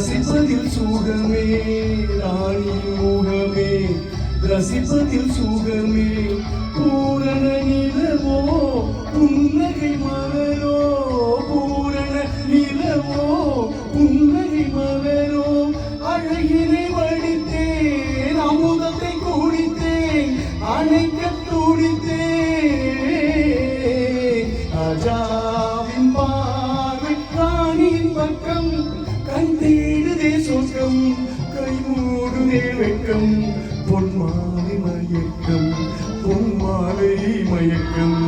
ரசிப்பதில் சுகமே ராணியின் முகமே ரசிப்பதில் சுகமே பூரண நிலவோ புன்னகை மலரோ பூரண நிலவோ புன்னகை மலரோ அழகினை வடித்தேன் அமுதத்தை குடித்தேன் அணைக்க துடித்தேன் ராஜாவின் பார்வை ராணியின் பக்கம் கண் தேடுதே சொர்க்கம் கை மூடுதே வெட்கம் பொன்மாலை மயக்கம் பொன்மாலை மயக்கம்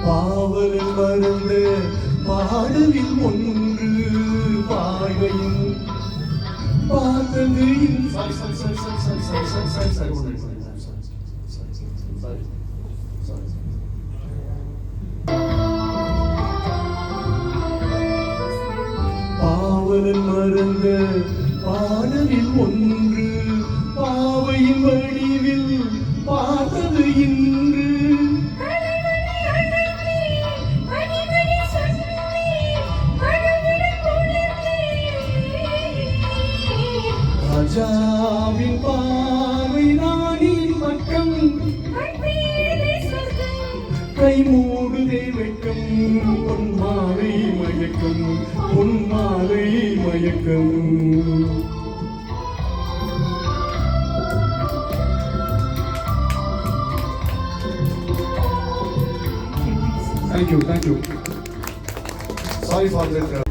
பாவலில் மருந்து பாடலில் ஒன்று பாய்வையும் பார்த்தது பாவலில் மருந்து பாடலில் ஒன்று பாவையின் வடிவில் பார்த்தது இன்று ராஜாவின் பார்வை ராணியின் பக்கம் கை மூடுதே வெட்கம் பொன்மாலை மயக்கம் பொன்மாலை மயக்கம் Thank you, thank you. Sorry for that.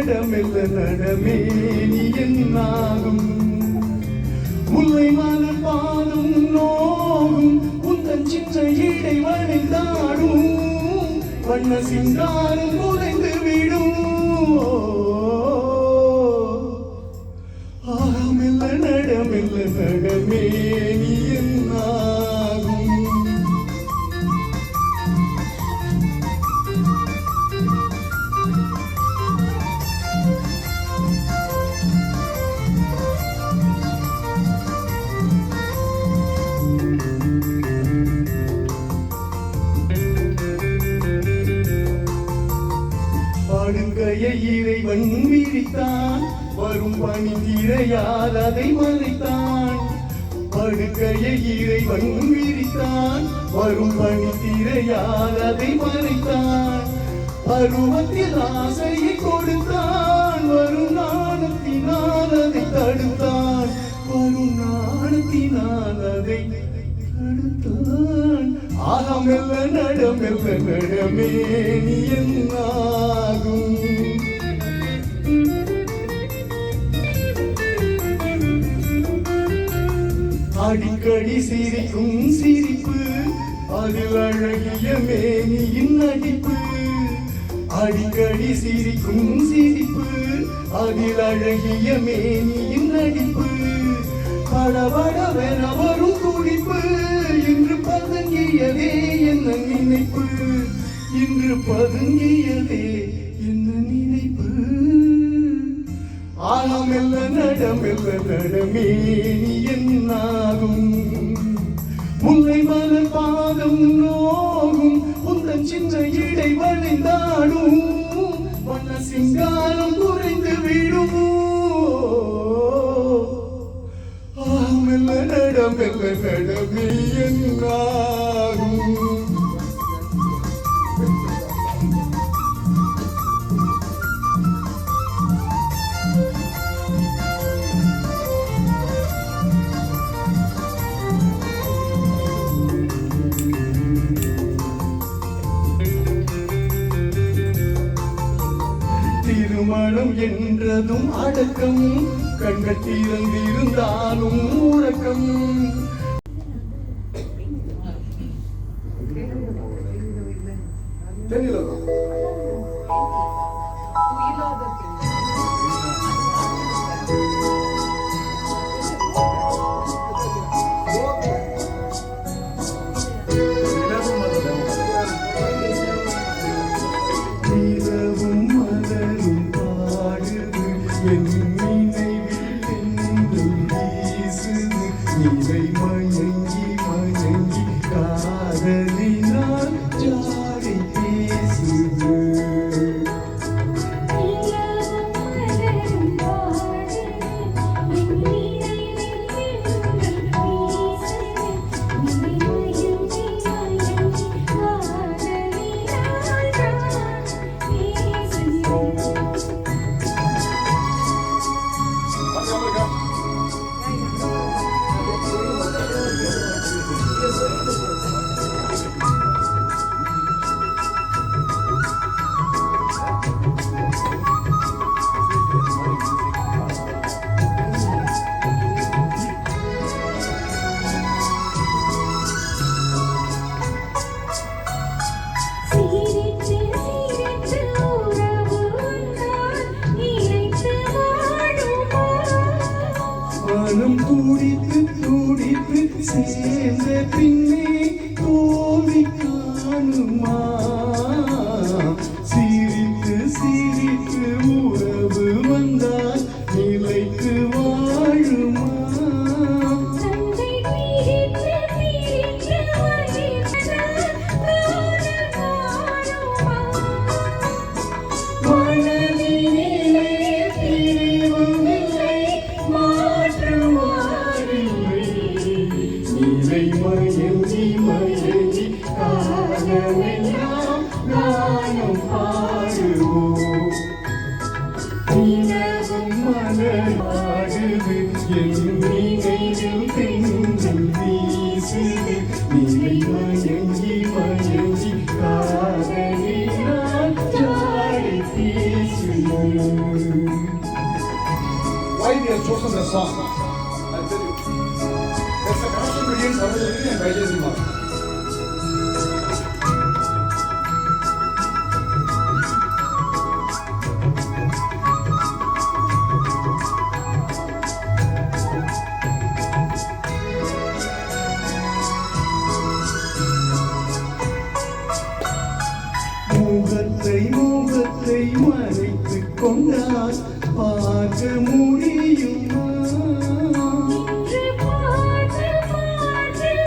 மெல்ல நடமே நீ என்னாகும் முல்லை மலர் பாதம் நோகும் உந்தன் சின்ன இடை வளைந்தாடும் வண்ண சிங்காரம் குறைந்து விடும் மெல்ல நடமே நீ என்னாகும் படுக்கையை இறைவன் விரித்தான் வரும் பணி திரையால் அதை மறைத்தான் படுக்கையை இறைவன் விரித்தான் வரும் பணி திரையால் அதை மறைத்தான் பருவத்தில் ஆசையை கொடுத்தான் வரும் நாணத்தினால் அதை தடுத்தான் வரும் நாணத்தினால் அதை தடுத்தான் மெல்ல நடமே நீ என்னாகும் அடிக்கடி சிரிக்கும் சிரிப்பு அதில் அழகிய மேனியின் நடிப்பு அடிக்கடி சிரிக்கும் சிரிப்பு அதில் அழகிய மேனியின் நடிப்பு படபடவென வரும் துடிப்பு இன்று பதுங்கியதே என்ன நினைப்பு இன்று பதுங்கியதே என்ன நினைப்பு மெல்ல நடமே நீ என்னாகும் முல்லை மலர் பாதம் நோகும் உந்தன் சின்ன இடை வளைந்தாடும் வண்ண சிங்காரம் குறைந்து விடும் மெல்ல நடமே என்னாகும் திருமணம் என்றதும் அடக்கம் கண்கள் திறந்திருந்தாலும் உறக்கம் நீலை மயங்கி காதலினால் ஜாடை பேசுது மனம் துடித்து சேர்ந்த பின்னே தோல்வி காணுமா சிரித்து உறவு வந்தால் நிலைத்து வாழுமா மயங்கி காலமெல்லாம் நானும் பாடுவோம் நிலவும் மலர் பாடுது என் நினைவில் தென்றல் வீசுது நிலை மயங்கி காதலினால் ஜாடை பேசுது chosen the song. I tell you. There's a connection between Sarojini and Vaidyanathan. முகத்தை மறைத்துக் கொண்டால் பார்க்க முடியுமா? இன்று பார்த்து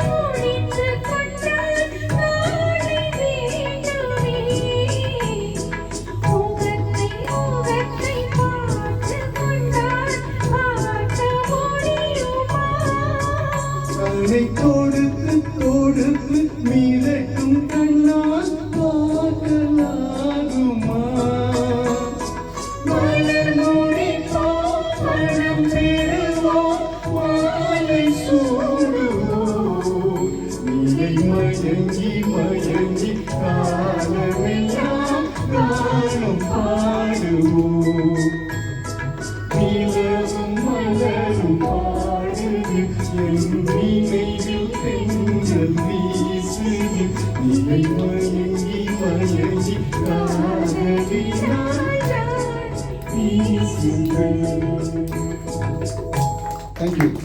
முடித்துக் கொண்டால் நாளை வேண்டுமே. முகத்தை பார்த்துக் கொண்டால் பார்க்க முடியுமா? கண்ணை கொடுத்து மீளட்டும் கண்ணால் பார்க்கலாகுமா? மலர் முடிப்போம், மனம் பெறுவோம், மாலை சூடுவோம். நீலை மயங்கி காலமெல்லாம் காணும் பாடுவோம். நிலவும் மலரும் பாடுது, என் நினைவில் தென்றல் வீசுது. நிலை மயங்கி காதலினால் வீசுது. Thank you.